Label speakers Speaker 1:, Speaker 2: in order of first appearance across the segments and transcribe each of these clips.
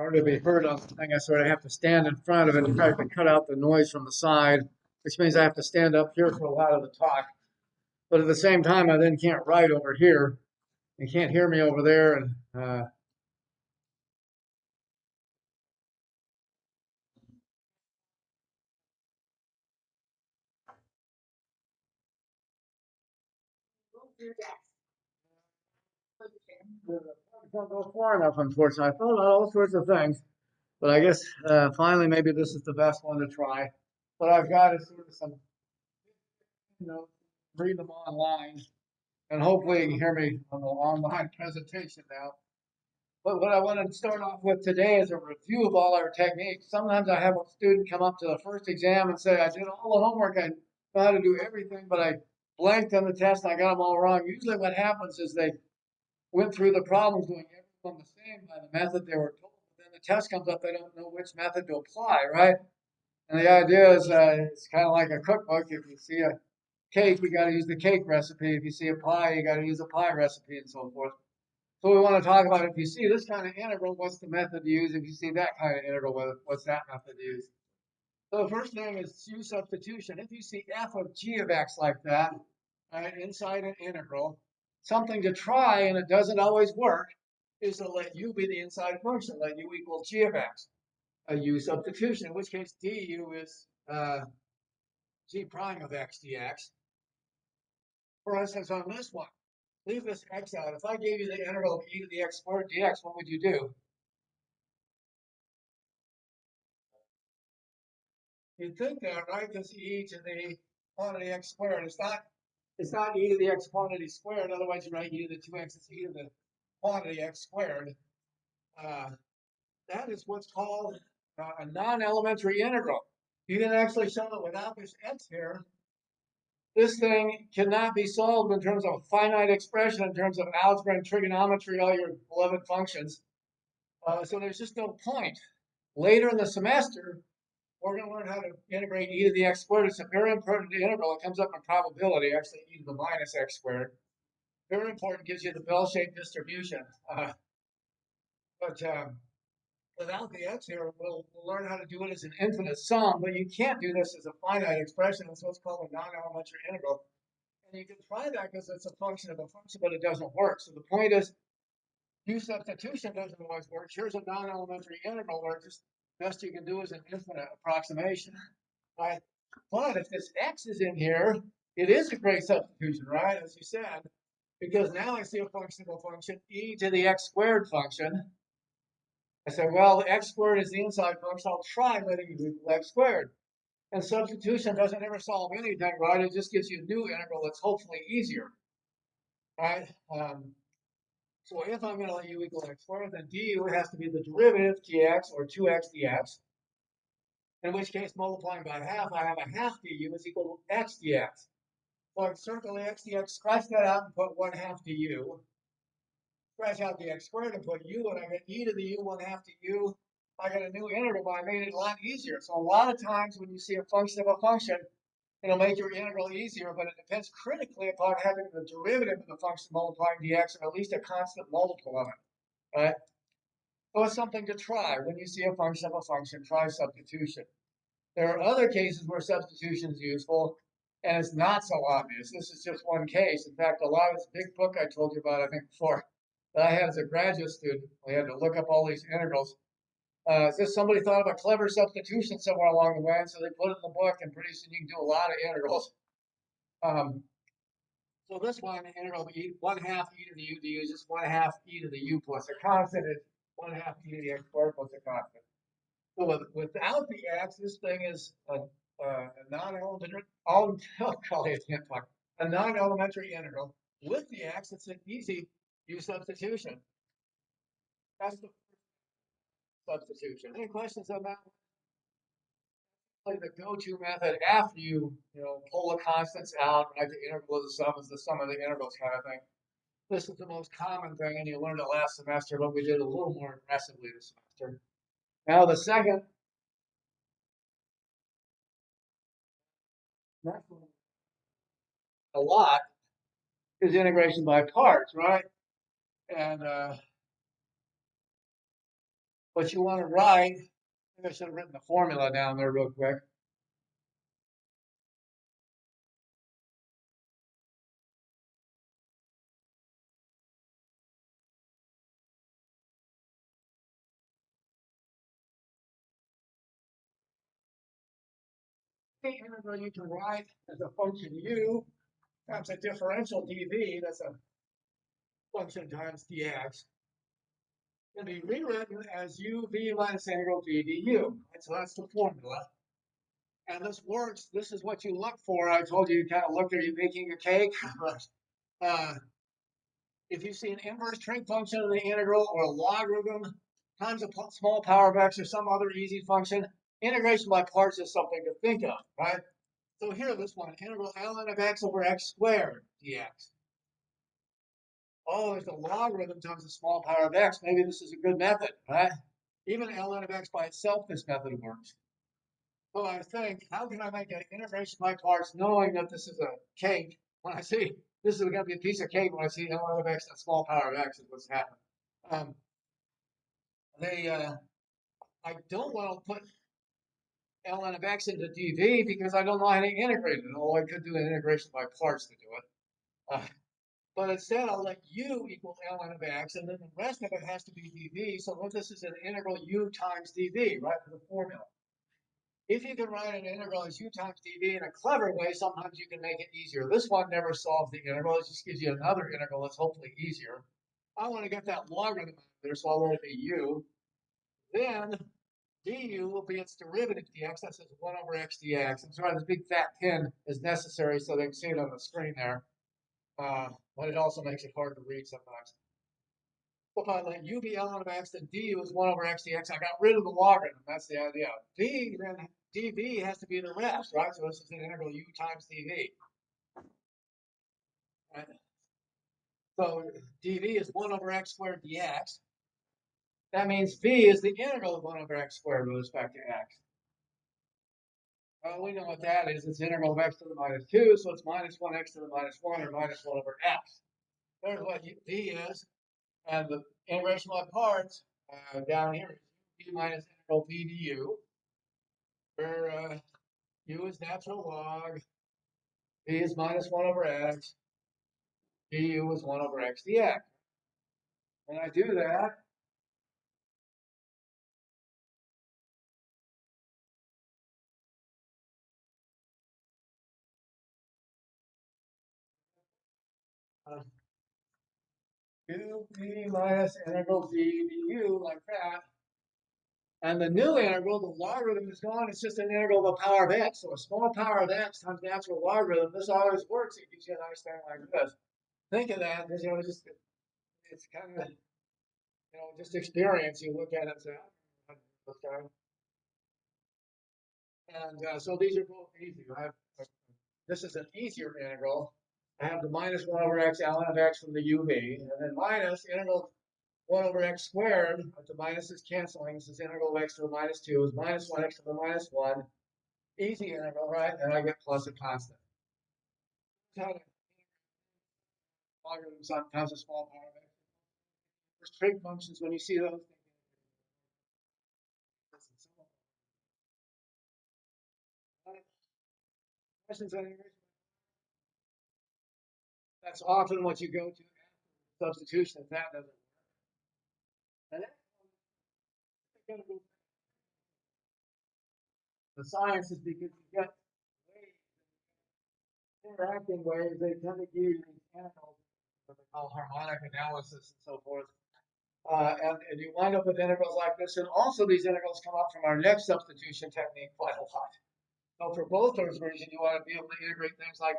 Speaker 1: hard to be heard on the thing. I sort of have to stand in front of it and try to cut out the noise from the side, which means I have to stand up here for a lot of the talk. But at the same time, I then can't write over here. You can't hear me over there. And don't go far enough, unfortunately. I thought about all sorts of things, but I guess finally maybe this is the best one to try. What I've got is sort of some, you know, read them online, and hopefully you can hear me on the online presentation now. But what I want to start off with today is a review of all our techniques. Sometimes I have a student come up to the first exam and say, I did all the homework, I know how to do everything, but I blanked on the test and I got them all wrong. Usually what happens is they went through the problems doing everything the same by the method they were told. But then the test comes up, they don't know which method to apply, right? And the idea is it's kind of like a cookbook. If you see a cake, you got to use the cake recipe. If you see a pie, you got to use a pie recipe and so forth. So we want to talk about if you see this kind of integral, what's the method to use? If you see that kind of integral, what's that method to use? So the first thing is u substitution. If you see f of g of x like that, right, inside an integral, something to try, and it doesn't always work, is to let u be the inside function, let u equal g of x, a u substitution, in which case du is g prime of x dx. For instance, on this one, leave this x out. If I gave you the integral of e to the x squared dx, what would you do? You'd think that, right? Because e to the quantity x squared. It's not e to the x quantity squared. Otherwise, you write e to the 2x. It's e to the quantity x squared. Uh, that is what's called a non-elementary integral. You can actually show that without this x here, this thing cannot be solved in terms of a finite expression, in terms of algebra and trigonometry, all your beloved functions. So there's just no point. Later in the semester, we're going to learn how to integrate e to the x squared. It's a very important integral. It comes up in probability, actually e to the minus x squared. Very important, gives you the bell-shaped distribution. But without the x here, we'll learn how to do it as an infinite sum, but you can't do this as a finite expression. It's what's called a non-elementary integral. And you can try that because it's a function of a function, but it doesn't work. So the point is, u substitution doesn't always work. Here's a non-elementary integral where just best you can do is an infinite approximation. Right? But if this x is in here, it is a great substitution, right? As you said, because now I see a function of a function, e to the x squared function. I said, well, x squared is the inside function. I'll try letting it equal x squared. And substitution doesn't ever solve anything, right? It just gives you a new integral that's hopefully easier, right? So if I'm going to let u equal x squared, then du has to be the derivative dx or 2x dx. In which case, multiplying by half, I have a half du is equal to x dx. So I circle the x dx, scratch that out and put 1/2 du. Scratch out the x squared and put u, and I get e to the u 1/2 du. I got a new integral, but I made it a lot easier. So a lot of times when you see a function of a function, it'll make your integral easier, but it depends critically upon having the derivative of the function multiplying dx, or at least a constant multiple of it, right? So it's something to try. When you see a function of a function, try substitution. There are other cases where substitution is useful, and it's not so obvious. This is just one case. In fact, a lot of this big book I told you about, I think before, that I had as a graduate student, we had to look up all these integrals. Just somebody thought of a clever substitution somewhere along the way, and so they put it in the book, and pretty soon you can do a lot of integrals. Um, so this one, integral of e, 1/2 e to the u du is just 1/2 e to the u plus a constant. It's 1/2 e to the x squared plus a constant. So without the x, this thing is a non-elementary, I'll call it a non-elementary integral. With the x, it's an easy u substitution. That's the substitution. Any questions on that? Like the go-to method after you pull the constants out, right? The integral of the sum is the sum of the integrals kind of thing. This is the most common thing, and you learned it last semester, but we did a little more aggressively this semester. Now the second, next one, a lot, is integration by parts, right? And But you want to write, maybe I should have written the formula down there real quick. The integral you can write as a function u times a differential dv, that's a function times dx, can be rewritten as uv minus integral v du. And so that's the formula. And this works. This is what you look for. I told you kind of look, are you making a cake? uh, if you see an inverse trig function in the integral or a logarithm times a small power of x or some other easy function, integration by parts is something to think of, right? So here, this one, integral ln of x over x squared dx. Oh, there's a logarithm times the small power of x. Maybe this is a good method, right? Even ln of x by itself, this method works. So I think, how can I make an integration by parts knowing that this is a cake when I see this is going to be a piece of cake when I see ln of x and small power of x is what's happening. Um, I don't want to put ln of x into dv because I don't know how to integrate it. Although I could do an integration by parts to do it. But instead, I'll let u equal ln of x, and then the rest of it has to be dv. So what this is an integral u times dv, right, for the formula. If you can write an integral as u times dv in a clever way, sometimes you can make it easier. This one never solves the integral. It just gives you another integral that's hopefully easier. I want to get that logarithm out of there, so I'll let it be u. Then du will be its derivative dx. That says 1 over x dx. I'm sorry, this big fat pin is necessary so they can see it on the screen there. But it also makes it hard to read sometimes. If I let u be ln of x, then du is 1 over x dx. I got rid of the logarithm. That's the idea. V, then dv has to be the rest, right? So this is an integral u times dv. Right? So dv is 1 over x squared dx. That means v is the integral of 1 over x squared with respect to x. Well, we know what that is. It's integral of x to the minus 2, so it's minus 1x to the minus 1, or minus 1 over x. There's what v is. And the integration by parts down here is v minus integral v du, where u is natural log, v is minus 1 over x, du is 1 over x dx. When I do that, uh, 2v minus integral v du, like that. And the new integral, the logarithm is gone. It's just an integral of the power of x. So a small power of x times natural logarithm. This always works. It gives you a nice thing like this. Think of that. Just it's kind of just experience. You look at it and say, okay. And so these are both easy. This is an easier integral. I have the minus 1 over x ln of x from the uv, and then minus integral 1 over x squared, but the minus is canceling. This is integral of x to the minus 2 is minus 1x to the minus 1. Easy integral, right? And I get plus a constant. Logarithm sometimes a small power of x. There's trig functions when you see those. Questions on integration? That's often what you go to substitution if that doesn't work. And then the science is because you get waves, interacting waves, they tend to give you these integrals, what they call harmonic analysis and so forth. And you wind up with integrals like this. And also these integrals come up from our next substitution technique quite a lot. So for both those versions, you want to be able to integrate things like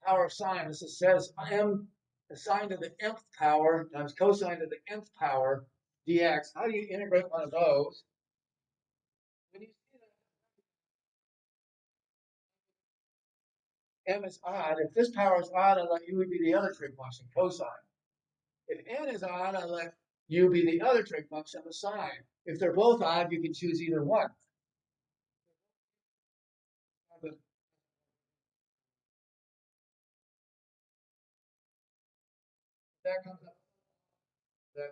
Speaker 1: power of sine. This says m sine to the nth power times cosine to the nth power dx. How do you integrate one of those? When you see that m is odd, if this power is odd, I'll let u be the other trig function, cosine. If n is odd, I'll let u be the other trig function, the sine. If they're both odd, you can choose either one. That comes up. That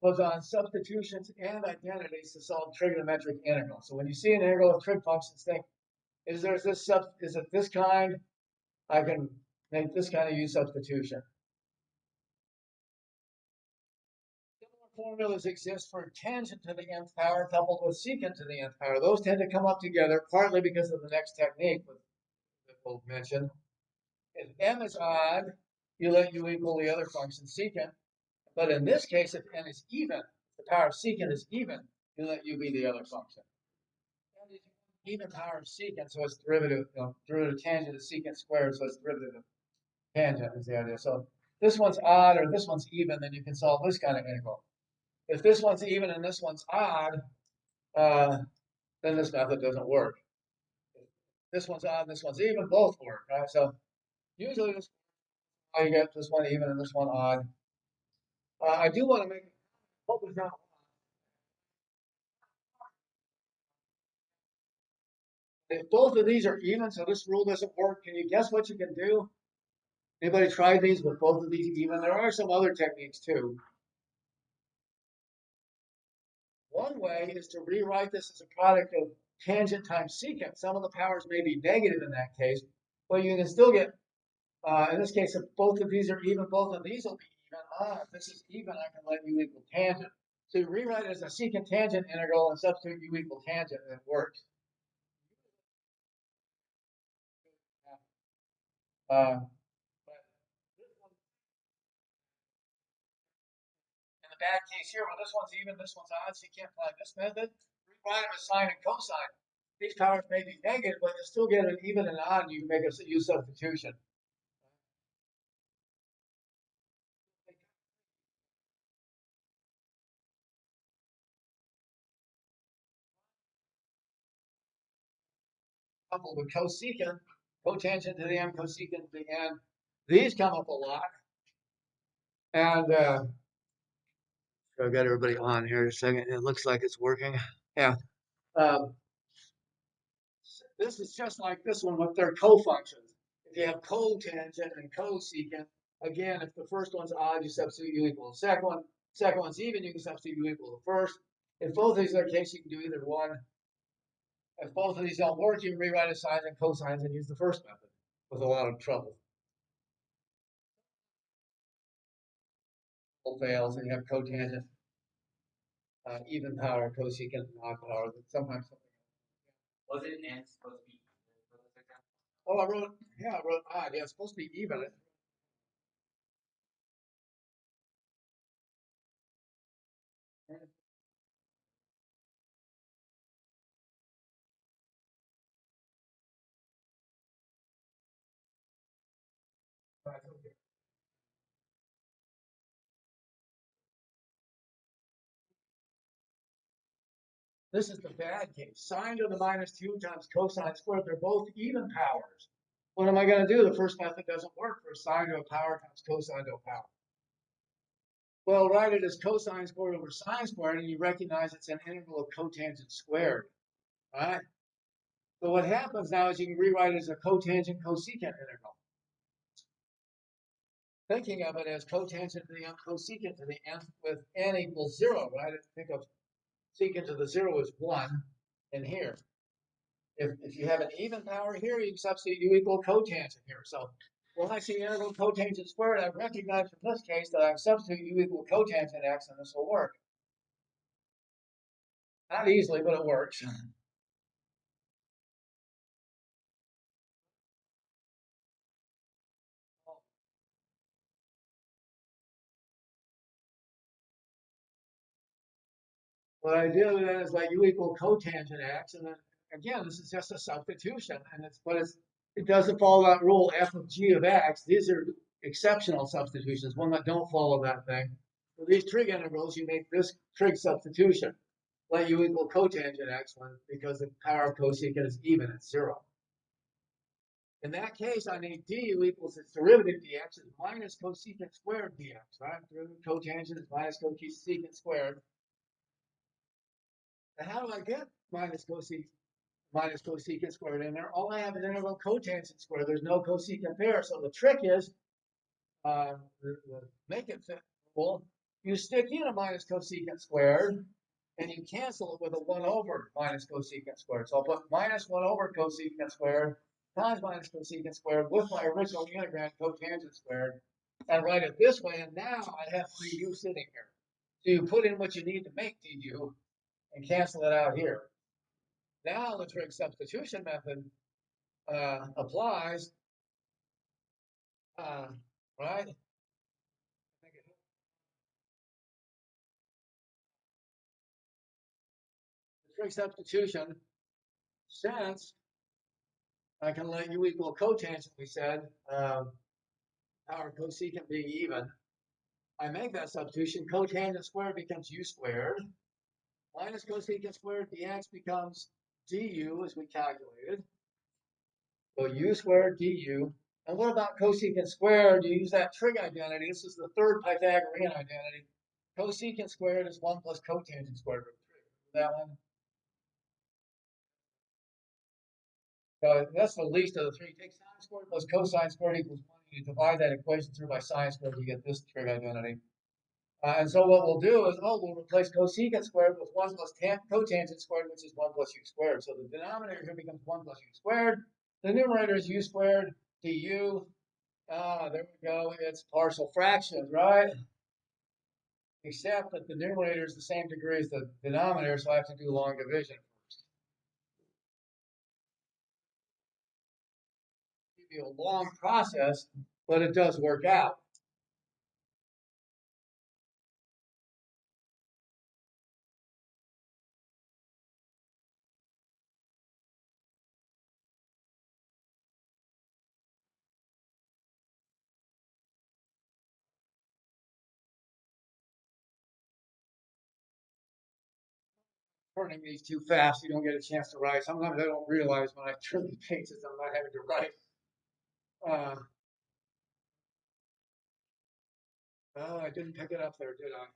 Speaker 1: was on substitutions and identities to solve trigonometric integrals. So when you see an integral of trig functions, think, is it this kind? I can make this kind of u substitution. Similar formulas exist for tangent to the nth power coupled with secant to the nth power. Those tend to come up together partly because of the next technique that we'll mention. If m is odd, you let u equal the other function secant. But in this case, if n is even, the power of secant is even, you let u be the other function. That is even power of secant, so it's derivative, derivative tangent is secant squared, so it's derivative of tangent is the idea. So this one's odd or this one's even, then you can solve this kind of integral. If this one's even and this one's odd, then this method doesn't work. If this one's odd, this one's even, both work, right? So usually this you get this one even and this one odd. I do want to make hope is not. If both of these are even, so this rule doesn't work, can you guess what you can do? Anybody tried these with both of these even? There are some other techniques too. One way is to rewrite this as a product of tangent times secant. Some of the powers may be negative in that case, but you can still get, in this case, if both of these are even, both of these will be even. If this is even, I can let u equal tangent. So you rewrite it as a secant tangent integral and substitute u equal tangent, and it works. Uh, In the bad case here, well, this one's even, this one's odd, so you can't apply this method. Rewrite them as sine and cosine. These powers may be negative, but you still get an even and odd, and you can make a u substitution. Coupled with cosecant, cotangent to the m, cosecant to the n. These come up a lot. And I've got everybody on here a second. It looks like it's working. Yeah. Um, this is just like this one with their cofunctions. If you have cotangent and cosecant, again, if the first one's odd, you substitute u equal to the second one. Second one's even, you can substitute u equal to the first. If both of these are the case, you can do either one. If both of these don't work, you can rewrite as sines and cosines and use the first method with a lot of trouble. It fails, and you have cotangent, even power, cosecant, and odd power. Sometimes something.
Speaker 2: Was it n supposed to be even for this example?
Speaker 1: Oh, I wrote odd. Yeah, it's supposed to be even. This is the bad case. Sine to the minus 2 times cosine squared. They're both even powers. What am I going to do? The first method doesn't work for sine to a power times cosine to a power. Well, write it as cosine squared over sine squared, and you recognize it's an integral of cotangent squared. All right? So what happens now is you can rewrite it as a cotangent cosecant integral. Thinking of it as cotangent to the n, cosecant to the nth with n equals 0, right? Think of secant to the 0 as 1 in here. If you have an even power here, you can substitute u equal cotangent here. So when I see integral cotangent squared, I recognize from this case that I can substitute u equal cotangent x, and this will work. Not easily, but it works. What I do then is like u equal cotangent x, and then again, this is just a substitution, and it doesn't follow that rule f of g of x. These are exceptional substitutions, one that don't follow that thing. For these trig integrals, you make this trig substitution. Let u equal cotangent x when because the power of cosecant is even at 0. In that case, I need du equals its derivative dx is minus cosecant squared dx, right? Derivative cotangent is minus cosecant squared. Now, how do I get minus cosecant squared in there? All I have is integral cotangent squared. There's no cosecant there. So the trick is the make it fit rule you stick in a minus cosecant squared, and you cancel it with a 1 over minus cosecant squared. So I'll put minus 1 over cosecant squared times minus cosecant squared with my original integrand cotangent squared, and write it this way. And now I have 3u sitting here. So you put in what you need to make du and cancel it out here. Now the trig substitution method applies, right? The trig substitution, since I can let u equal cotangent, we said, power cosecant being even, I make that substitution. Cotangent squared becomes u squared. Minus cosecant squared dx becomes du as we calculated. So u squared du. And what about cosecant squared? You use that trig identity. This is the third Pythagorean identity. Cosecant squared is 1 plus cotangent squared root 3. That one? So that's the least of the three. Take sine squared plus cosine squared equals 1. You divide that equation through by sine squared, you get this trig identity. And so what we'll do is, we'll replace cosecant squared with 1 plus cotangent squared, which is 1 plus u squared. So the denominator here becomes 1 plus u squared. The numerator is u squared du. There we go. It's partial fractions, right? Except that the numerator is the same degree as the denominator, so I have to do long division first. It'll be a long process, but it does work out. Turning these too fast, you don't get a chance to write. Sometimes I don't realize when I turn the pages, I'm not having to write. Oh, I didn't pick it up there, did I?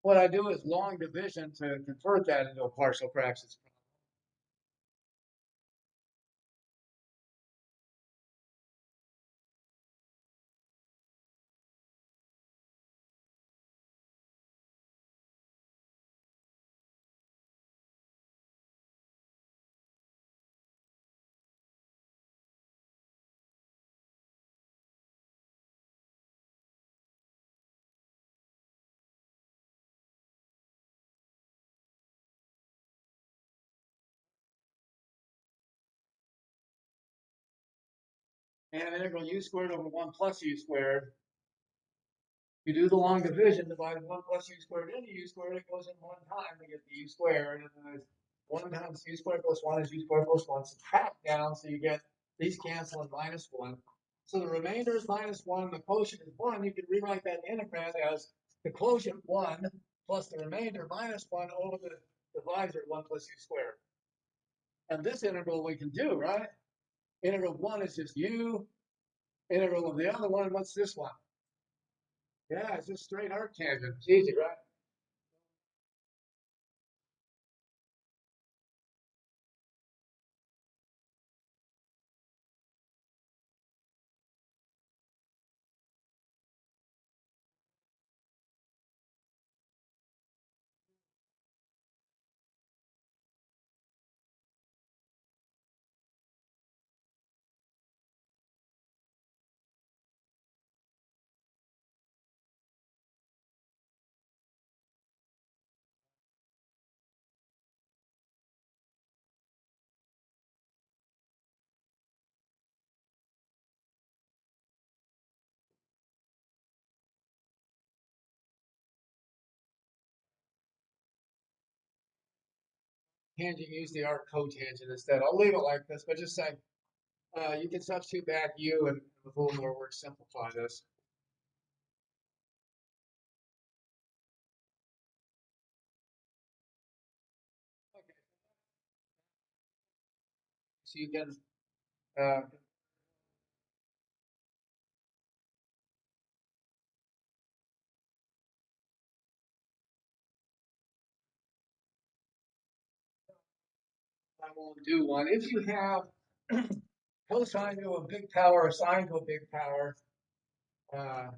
Speaker 1: What I do is long division to convert that into a partial fractions. And integral u squared over 1 plus u squared. You do the long division, divide 1 plus u squared into u squared, it goes in one time to get the u squared, and then 1 times u squared plus 1 is u squared plus 1. Subtract down, so you get these cancel and minus 1. So the remainder is minus 1, the quotient is 1. You can rewrite that integrand as the quotient 1 plus the remainder minus 1 over the divisor 1 plus u squared. And this integral we can do, right? Integral of 1 is just u. Integral of the other one, what's this one? Yeah, it's just straight arctangent. It's easy, right? tangent, use the arc cotangent instead. I'll leave it like this, but just say you can substitute back u and with a little more work simplify this. Okay. So you can I won't do one. If you have cosine to a big power or sine to a big power, uh,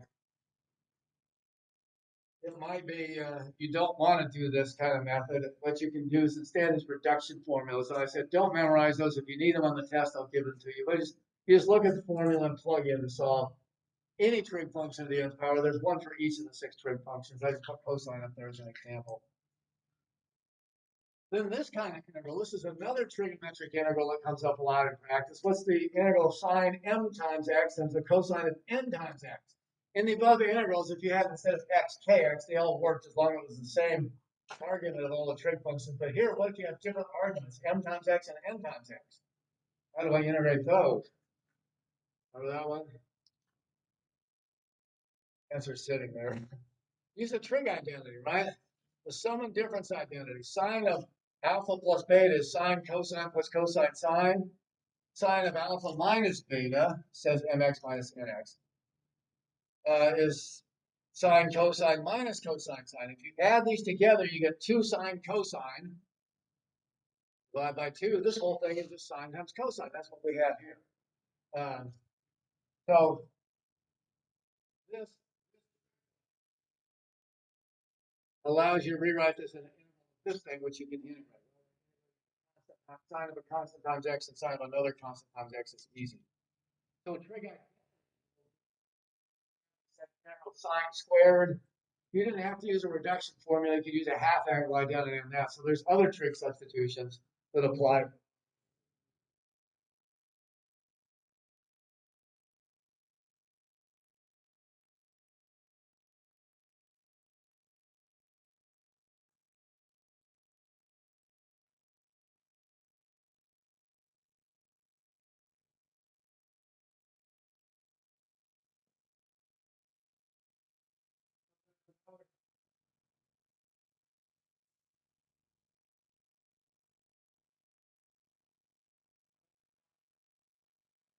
Speaker 1: it might be you don't want to do this kind of method. What you can do is instead is reduction formulas. So I said, don't memorize those. If you need them on the test, I'll give them to you. But you just look at the formula and plug in to solve any trig function of the nth power. There's one for each of the 6 trig functions. I just put cosine up there as an example. Then this kind of integral, this is another trigonometric integral that comes up a lot in practice. What's the integral of sine m times x times the cosine of n times x? In the above integrals, if you had instead of x, kx, they all worked as long as it was the same argument of all the trig functions. But here, what if you have different arguments, m times x and n times x? How do I integrate those? Remember that one? Answer sitting there. Use a trig identity, right? The sum and difference identity. Sine of alpha plus beta is sine cosine plus cosine sine. Sine of alpha minus beta, says mx minus nx, is sine cosine minus cosine sine. If you add these together, you get 2 sine cosine. Divide by 2. This whole thing is just sine times cosine. That's what we have here. So this allows you to rewrite this in this thing, which you can integrate. Sine of a constant times x and sine of another constant times x is easy. So trig sine squared. You didn't have to use a reduction formula. You could use a half angle identity on that. So there's other trig substitutions that apply.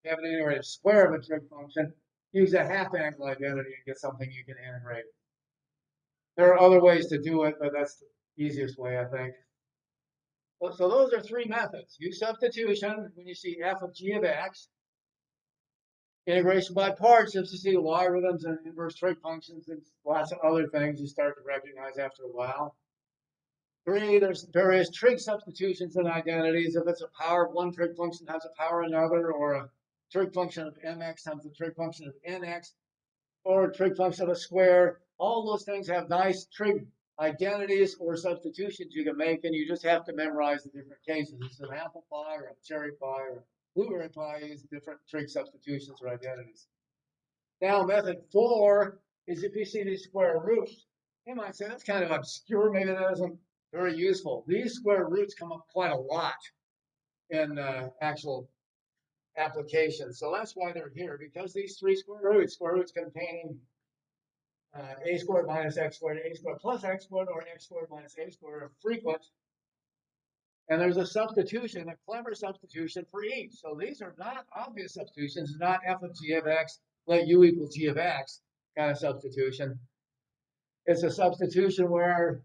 Speaker 1: You have an integrated square of a trig function. Use a half angle identity and get something you can integrate. There are other ways to do it, but that's the easiest way, I think. So those are 3 methods. Use substitution when you see f of g of x. Integration by parts, if you see logarithms and inverse trig functions and lots of other things you start to recognize after a while. 3, there's various trig substitutions and identities. If it's a power of one trig function times a power of another, or a trig function of mx times the trig function of nx, or a trig function of a square, all those things have nice trig identities or substitutions you can make, and you just have to memorize the different cases. It's an apple pie or a cherry pie or blueberry pie is different trig substitutions or identities. Now, method 4 is if you see these square roots. You might say that's kind of obscure. Maybe that isn't very useful. These square roots come up quite a lot in actual applications. So that's why they're here, because these 3 square roots containing a squared minus x squared, a squared plus x squared, or x squared minus a squared are frequent. And there's a substitution, a clever substitution for each. So these are not obvious substitutions. It's not f of g of x, let u equal g of x kind of substitution. It's a substitution where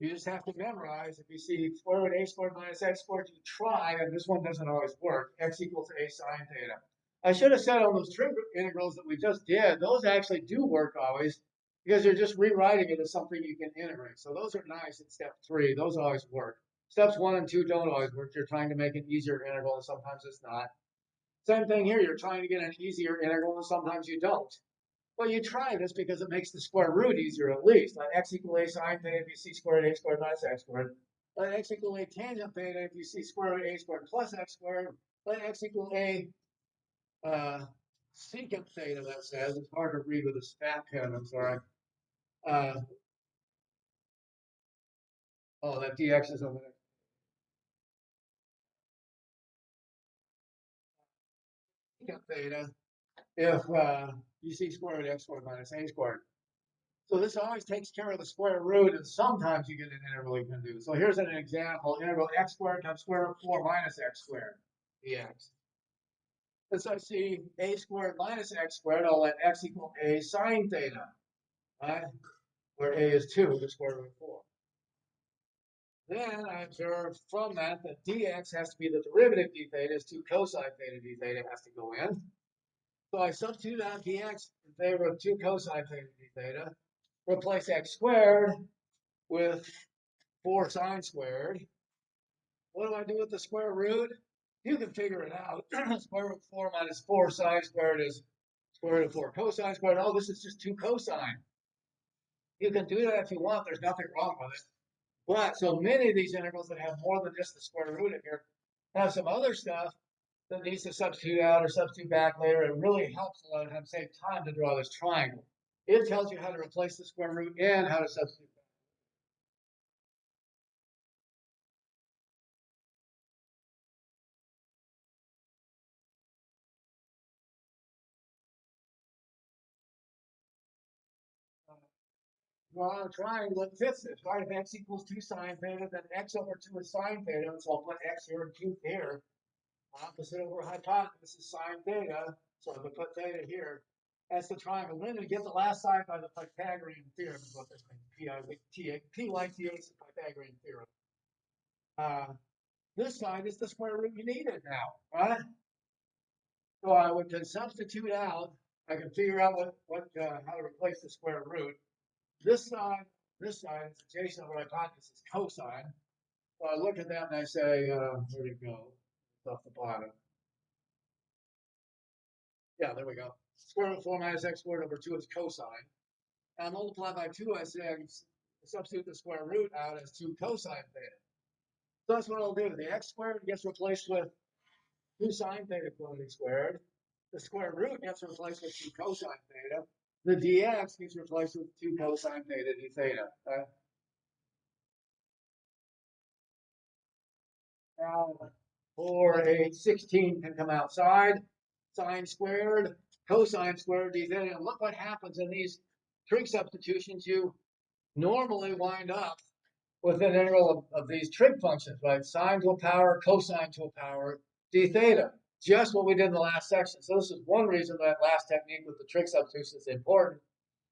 Speaker 1: you just have to memorize. If you see square root a squared minus x squared, you try, and this one doesn't always work. X equals a sine theta. I should have said on those trig integrals that we just did, those actually do work always, because you're just rewriting it as something you can integrate. So those are nice in step 3. Those always work. Steps 1 and 2 don't always work. You're trying to make an easier integral, and sometimes it's not. Same thing here. You're trying to get an easier integral, and sometimes you don't. Well, you try this because it makes the square root easier at least. Let x equal a sine theta if you see square root a squared minus x squared. Let x equal a tangent theta if you see square root a squared plus x squared. Let x equal a secant theta, that says. It's hard to read with a fat pen, I'm sorry. Oh, that dx is over there. secant theta if you see square root of x squared minus a squared. So this always takes care of the square root, and sometimes you get an integral you can do. So here's an example: integral x squared times square root of 4 minus x squared dx. As I see a squared minus x squared, I'll let x equal a sine theta, right? Where a is 2, the square root of 4. Then I observe from that dx has to be the derivative d theta is 2 cosine theta d theta has to go in. So I substitute out dx in favor of 2 cosine theta d theta, replace x squared with 4 sine squared. What do I do with the square root? You can figure it out. Square root of 4 minus 4 sine squared is square root of 4 cosine squared. Oh, this is just 2 cosine. You can do that if you want. There's nothing wrong with it. But so many of these integrals that have more than just the square root in here have some other stuff that needs to substitute out or substitute back later. It really helps a lot of times save time to draw this triangle. It tells you how to replace the square root and how to substitute back. Draw a triangle that fits this, right? If x equals 2 sine theta, then x over 2 is sine theta. So I'll put x here and 2 here. Opposite over hypotenuse is sine theta. So I'm going to put theta here. That's the triangle. Then we get the last side by the Pythagorean theorem, is what this means. P like the is the Pythagorean theorem. This side is the square root you needed now, right? So I can substitute out. I can figure out how to replace the square root. This side is adjacent over hypotenuse is cosine. So I look at that and I say, where'd it go? It's off the bottom. Yeah, there we go. Square root of 4 minus x squared over 2 is cosine. And I multiply by 2, I say I substitute the square root out as 2 cosine theta. So that's what I'll do. The x squared gets replaced with 2 sine theta quantity squared. The square root gets replaced with 2 cosine theta. The dx gets replaced with 2 cosine theta d theta. Now, 4, 8, 16 can come outside. Sine squared, cosine squared d theta. And look what happens in these trig substitutions. You normally wind up with an integral of these trig functions, right? Sine to a power, cosine to a power, d theta. Just what we did in the last section. So this is one reason that last technique with the trig substitution is important.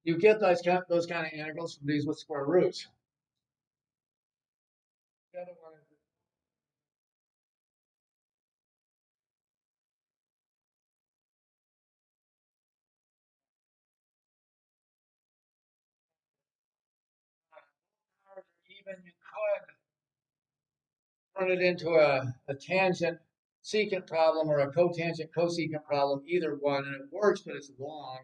Speaker 1: You get those kind of integrals from these with square roots. The other one is even you could turn it into a tangent secant problem or a cotangent cosecant problem, either one, and it works, but it's long.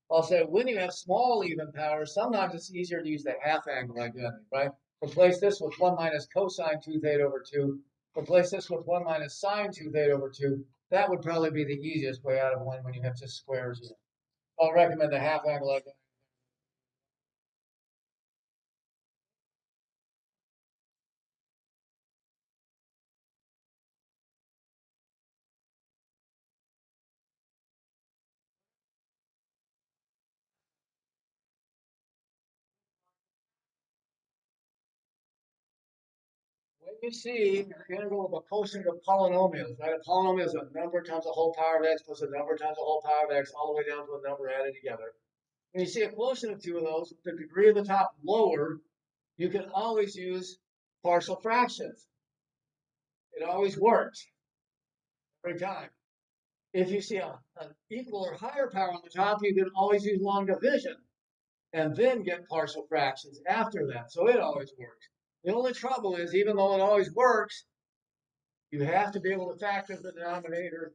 Speaker 1: Also, when you have small even powers, sometimes it's easier to use the half angle identity, right? Replace this with 1 minus cosine 2 theta over 2. Replace this with 1 minus sine 2 theta over 2. That would probably be the easiest way out of one when you have just squares. I'll recommend the half angle identity. When you see an integral of a quotient of polynomials, right? A polynomial is a number times a whole power of x plus a number times a whole power of x all the way down to a number added together. When you see a quotient of two of those, with the degree of the top lower, you can always use partial fractions. It always works every time. If you see an equal or higher power on the top, you can always use long division and then get partial fractions after that. So it always works. The only trouble is, even though it always works, you have to be able to factor the denominator,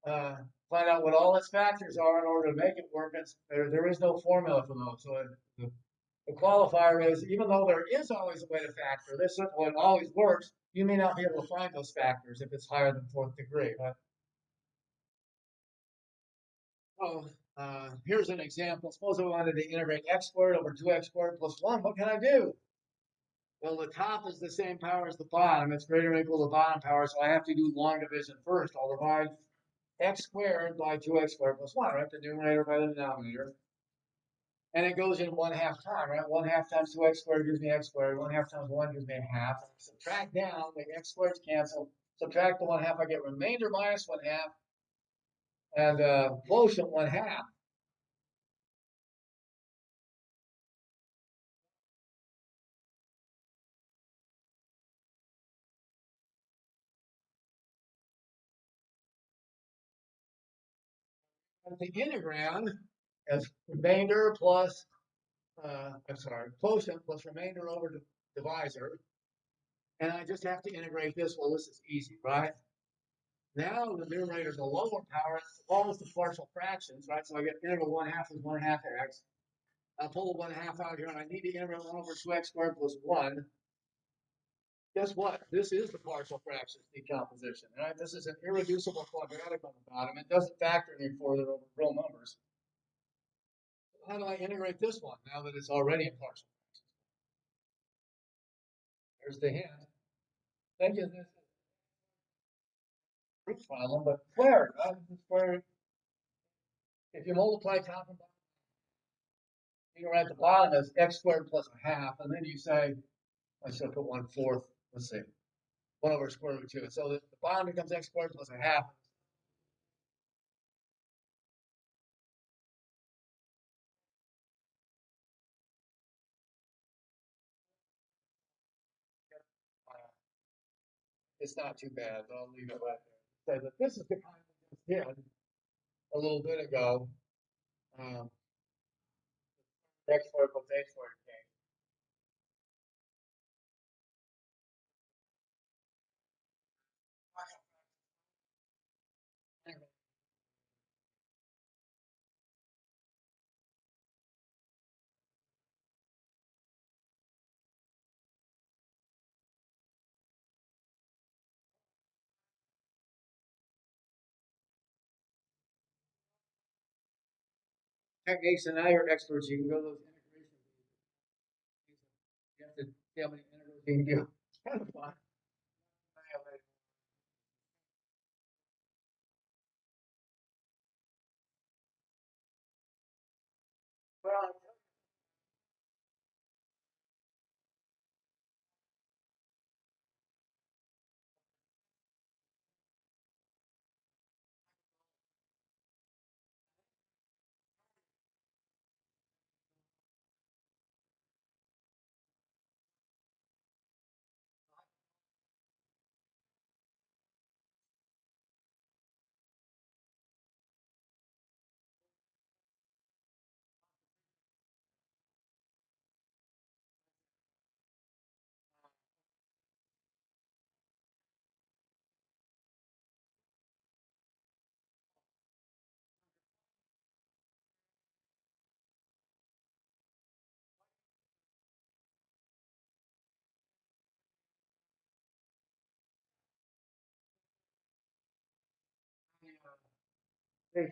Speaker 1: find out what all its factors are in order to make it work. There is no formula for those. So the qualifier is, even though there is always a way to factor this, it always works, you may not be able to find those factors if it's higher than 4th degree. Right? So here's an example. Suppose I wanted to integrate x squared over 2x squared plus 1. What can I do? Well, the top is the same power as the bottom. It's greater than or equal to the bottom power, so I have to do long division first. I'll divide x squared by 2x squared plus 1, right? The numerator by the denominator. And it goes in 1/2 time, right? 1/2 times 2x squared gives me x squared. 1/2 times 1 gives me a half. Subtract down, the x squareds cancel. Subtract the 1/2, I get remainder minus 1/2. And quotient 1/2. And the integrand is remainder plus, quotient plus remainder over divisor. And I just have to integrate this. Well, this is easy, right? Now the numerator is a lower power. It follows the partial fractions, right? So I get integral 1/2 is 1/2 x. I'll pull the 1/2 out here, and I need to integrate 1 over 2x squared plus 1. Guess what? This is the partial fractions decomposition, right? This is an irreducible quadratic on the bottom. It doesn't factor any further over real numbers. How do I integrate this one now that it's already in partial fractions? There's the hint. Think of this as a proof problem, but squared, right? This is where if you multiply top and bottom, you know, at the bottom is x squared plus a half, and then you say, I should put 1/4. Let's see, 1 over square root of 2. So the bottom becomes x squared plus a half. It's not too bad, but I'll leave it right there. So that this is the kind we just did a little bit ago. Um, x squared plus a squared came. Techniques, and now you're experts. You can go to those integrations. You have to see how many integrals you can do. It's kind of fun. Well, they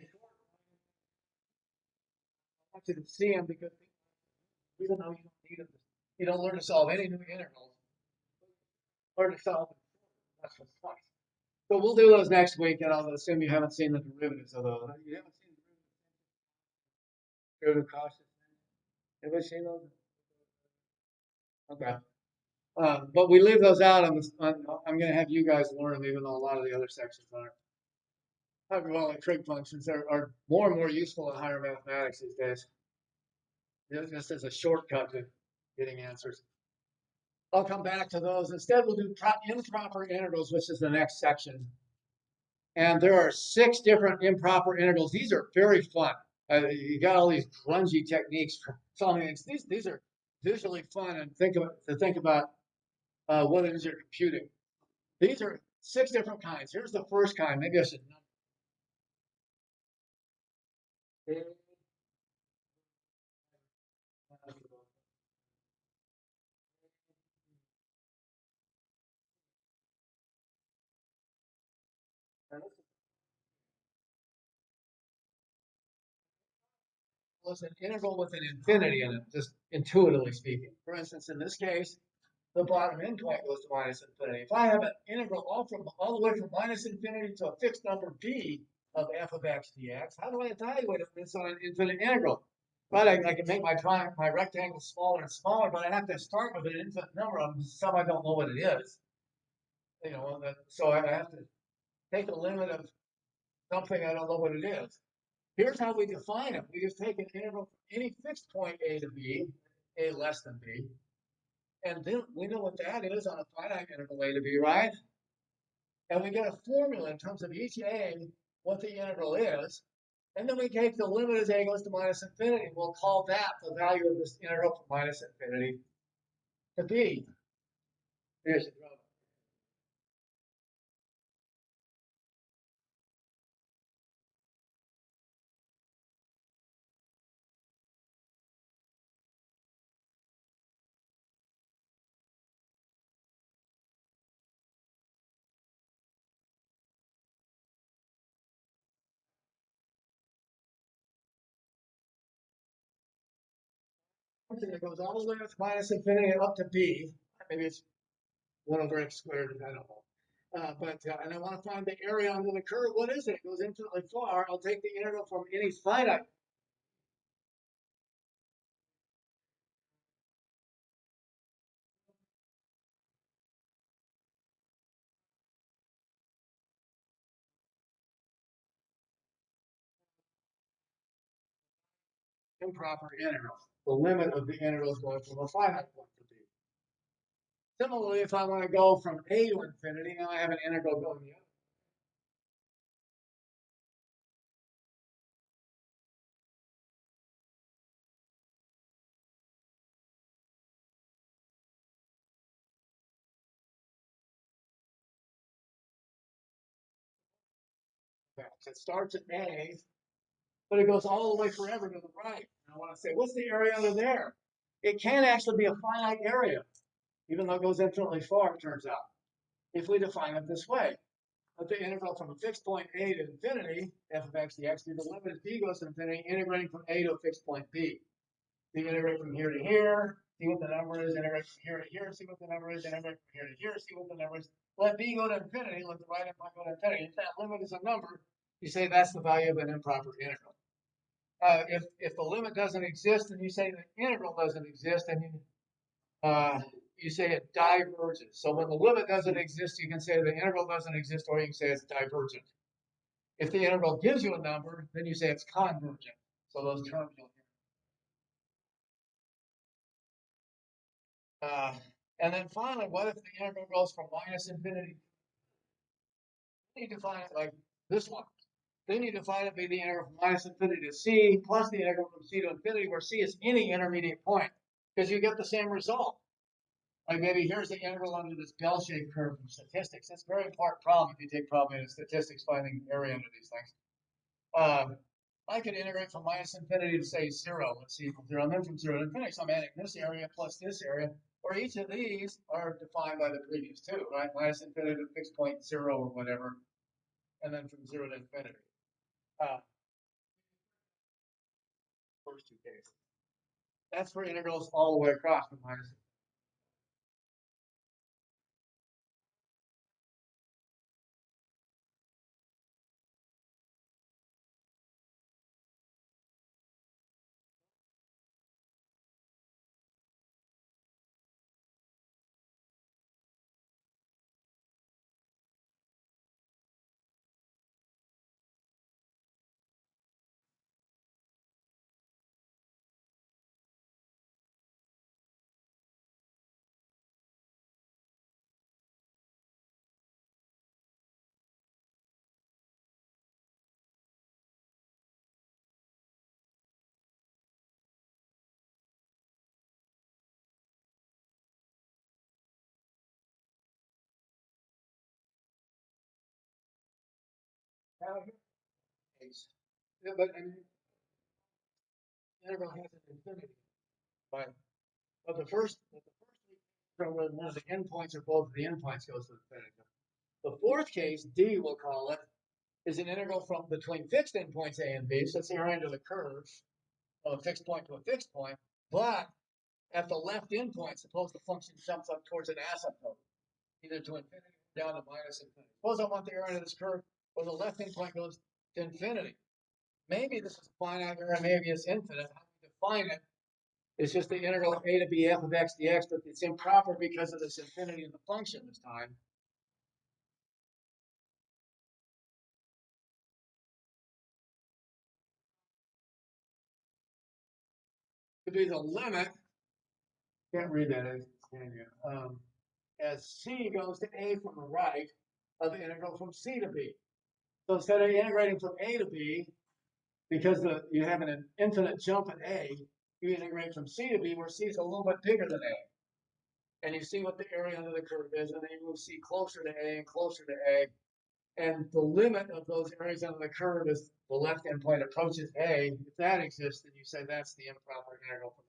Speaker 1: want you to see them because even though you don't need them, you don't learn to solve any new integrals. Learn to solve them. That's what's fun. So we'll do those next week, and I'll assume you haven't seen the derivatives of those. You haven't seen the derivative cautious. Have you seen those? Okay. But we leave those out I'm going to have you guys learn them, even though a lot of the other sections aren't. Hyperbolic trig functions are more and more useful in higher mathematics these days. Just as a shortcut to getting answers. I'll come back to those. Instead, we'll do improper integrals, which is the next section. And there are 6 different improper integrals. These are very fun. You got all these grungy techniques for solving things. These are visually fun and think about what it is you're computing. These are 6 different kinds. Here's the first kind. Maybe I should number. Was an integral with an infinity in it, just intuitively speaking. For instance, in this case, the bottom endpoint goes to minus infinity. If I have an integral all the way from minus infinity to a fixed number b of f of x dx. How do I evaluate it? It's on an infinite integral. But I can make my rectangle smaller and smaller, but I have to start with an infinite number of some I don't know what it is. So I have to take a limit of something I don't know what it is. Here's how we define it. We just take an integral from any fixed point a to b, a less than b, and then we know what that is on a finite interval a to b, right? And we get a formula in terms of each a, what the integral is, and then we take the limit as a goes to minus infinity. We'll call that the value of this integral from minus infinity to b. Here's the problem. It goes all the way to minus infinity up to b. Maybe it's 1 over x squared, I don't know. And I want to find the area under the curve. What is it? It goes infinitely far. I'll take the integral from any finite. Improper integral. The limit of the integral is going from a finite point to b. Similarly, if I want to go from a to infinity, now I have an integral going the other. It starts at a, but it goes all the way forever to the right. And I want to say, what's the area under there? It can actually be a finite area, even though it goes infinitely far, it turns out, if we define it this way. But the integral from a fixed point a to infinity, f of x dx, the limit as b goes to infinity, integrating from a to a fixed point b. So you integrate from here to here, see what the number is, integrate from here to here, see what the number is, integrate from here to here, see what the number is. Let b go to infinity, let the right-hand point go to infinity. If that limit is a number, you say that's the value of an improper integral. If the limit doesn't exist, and you say the integral doesn't exist, and you say it diverges. So when the limit doesn't exist, you can say the integral doesn't exist, or you can say it's divergent. If the integral gives you a number, then you say it's convergent. So those terms you'll hear. And then finally, what if the integral goes from minus infinity? You define it like this one. Then you define it be the integral from minus infinity to c plus the integral from c to infinity, where c is any intermediate point, because you get the same result. Like maybe here's the integral under this bell-shaped curve from statistics. It's a very important problem if you take probability statistics, finding area under these things. I could integrate from minus infinity to say 0. Let's see, from 0, and then from 0 to infinity. So I'm adding this area plus this area, or each of these are defined by the previous two, right? Minus infinity to fixed point 0 or whatever, and then from 0 to infinity. First two cases. That's for integrals all the way across from minus. Now here, case. Yeah, but I mean, integral has an infinity, right? But from where one of the endpoints or both of the endpoints goes to infinity. The fourth case, D we'll call it, is an integral from between fixed endpoints A and B. So it's the area under the curve of a fixed point to a fixed point. But at the left endpoint, suppose the function jumps up towards an asymptote, either to infinity or down to minus infinity. Suppose I want the area under this curve where the left endpoint goes to infinity. Maybe this is finite or maybe it's infinite. How you define it? It's just the integral of a to b f of x dx, but it's improper because of this infinity in the function this time. To be the limit, can't read that as can you? As c goes to a from the right of the integral from c to b. So instead of integrating from a to b, because you have an infinite jump at a, you integrate from c to b, where c is a little bit bigger than a. And you see what the area under the curve is, and then you move c closer to a and closer to a. And the limit of those areas under the curve is the left-hand point approaches a. If that exists, then you say that's the improper integral from a.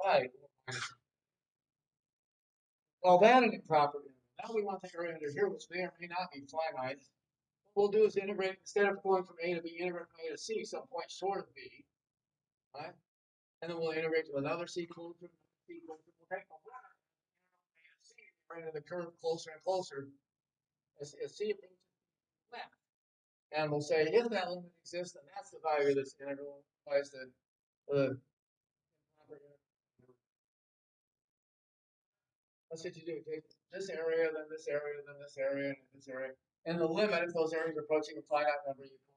Speaker 1: Right. Well, that an improper integral. Now we want the area under here, which may or may not be finite. What we'll do is integrate, instead of going from a to b, integrate from a to c, some point short of b. Right? And then we'll integrate to another c closer, c closer. We'll take the limit a to c, bring the curve closer and closer as c approaches left. And we'll say if that limit exists, then that's the value of this integral. Applies to the improper integral. That's what you do. Take this area, then this area, then this area, and this area. And the limit, if those areas are approaching a finite number, you call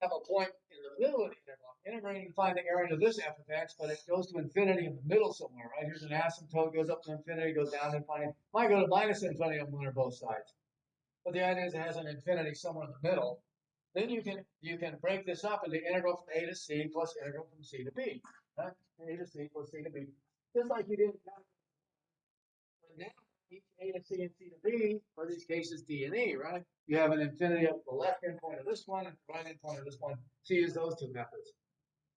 Speaker 1: have a point in the middle of the integral. Integrating to find the area to this f of x, but it goes to infinity in the middle somewhere, right? Here's an asymptote, goes up to infinity, goes down to infinity. Might go to minus infinity on one or both sides. But the idea is it has an infinity somewhere in the middle. Then you can break this up into integral from a to c plus integral from c to b. Right? A to c plus c to b. Just like you did in calculus. But now each a to c and c to b are these cases d and e, right? You have an infinity at the left hand point of this one and the right hand point of this one. So you use those two methods.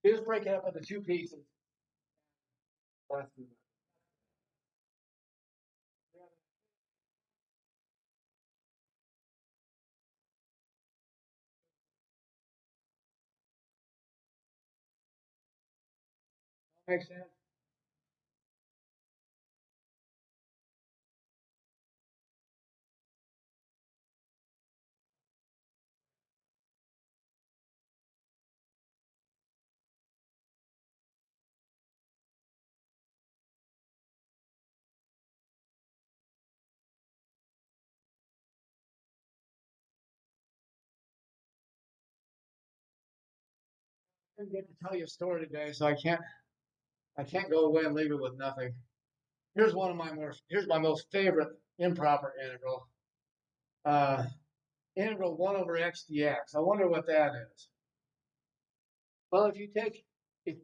Speaker 1: You just break it up into two pieces. Makes sense? I didn't get to tell you a story today, so I can't go away and leave it with nothing. Here's my most favorite improper integral. Uh, integral 1 over x dx. I wonder what that is. Well, if you take, if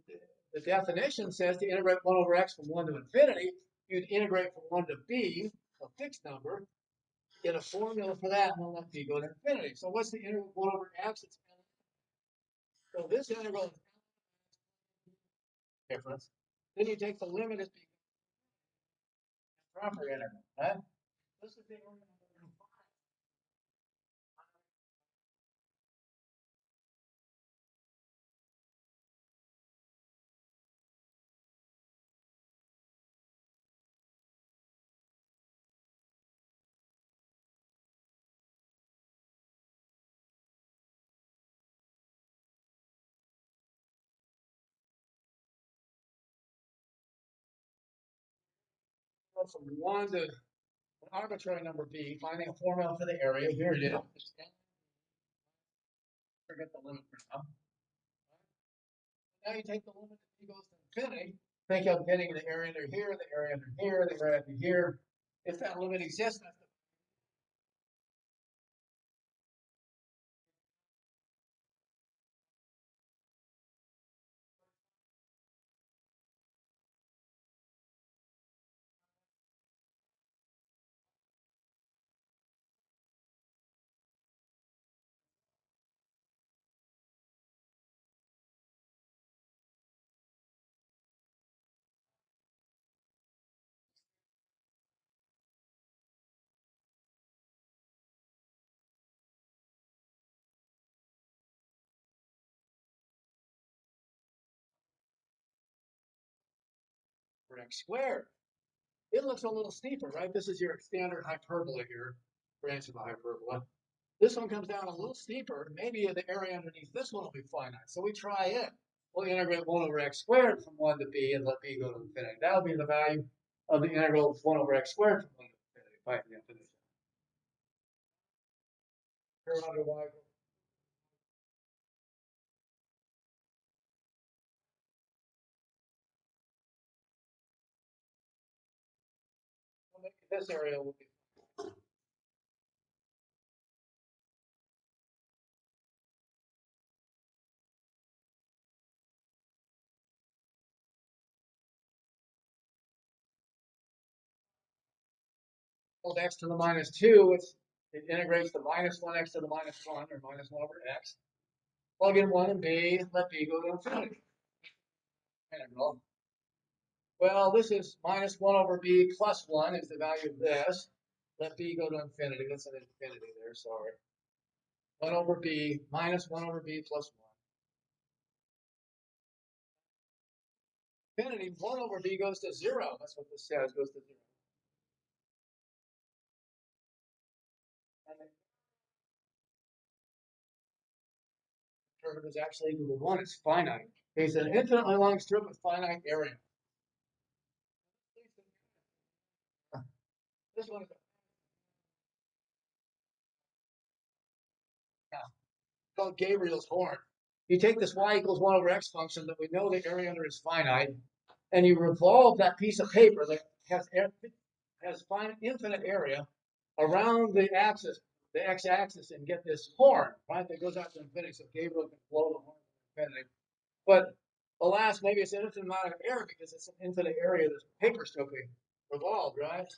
Speaker 1: the definition says to integrate 1 over x from 1 to infinity, you'd integrate from 1 to b, a fixed number, get a formula for that, and then let b go to infinity. So what's the integral of 1 over x? So this integral is difference. Then you take the limit as being proper integral. Right? This is the from 1 to an arbitrary number b, finding a formula for the area. Here it is. Forget the limit for now. Now you take the limit that b goes to infinity. Think of getting the area under here, the area under here, the area under here. If that limit exists, that's the over x squared. It looks a little steeper, right? This is your standard hyperbola here, branch of a hyperbola. This one comes down a little steeper. Maybe the area underneath this one will be finite. So we try it. We'll integrate 1 over x squared from 1 to b and let b go to infinity. That'll be the value of the integral of 1 over x squared from 1 to infinity by the definition. Here under y. This area will be. X to the minus 2, it integrates the minus 1x to the minus 1, or minus 1 over x. Plug in 1 and b, let b go to infinity. Integral. Well, this is minus 1 over b plus 1 is the value of this. Let b go to infinity. That's an infinity there, sorry. 1 over b minus 1 over b plus 1. Infinity, 1 over b goes to 0. That's what this says, goes to 0. And the derivative is actually equal to 1. It's finite. It's an infinitely long strip with finite area. This one is called Gabriel's horn. You take this y equals 1 over x function that we know the area under is finite, and you revolve that piece of paper that has infinite area around the axis, the x-axis, and get this horn, right, that goes out to infinity. So Gabriel can blow the horn to infinity. But alas, maybe it's an infinite amount of air because it's an infinite area. This paper still being revolved, right?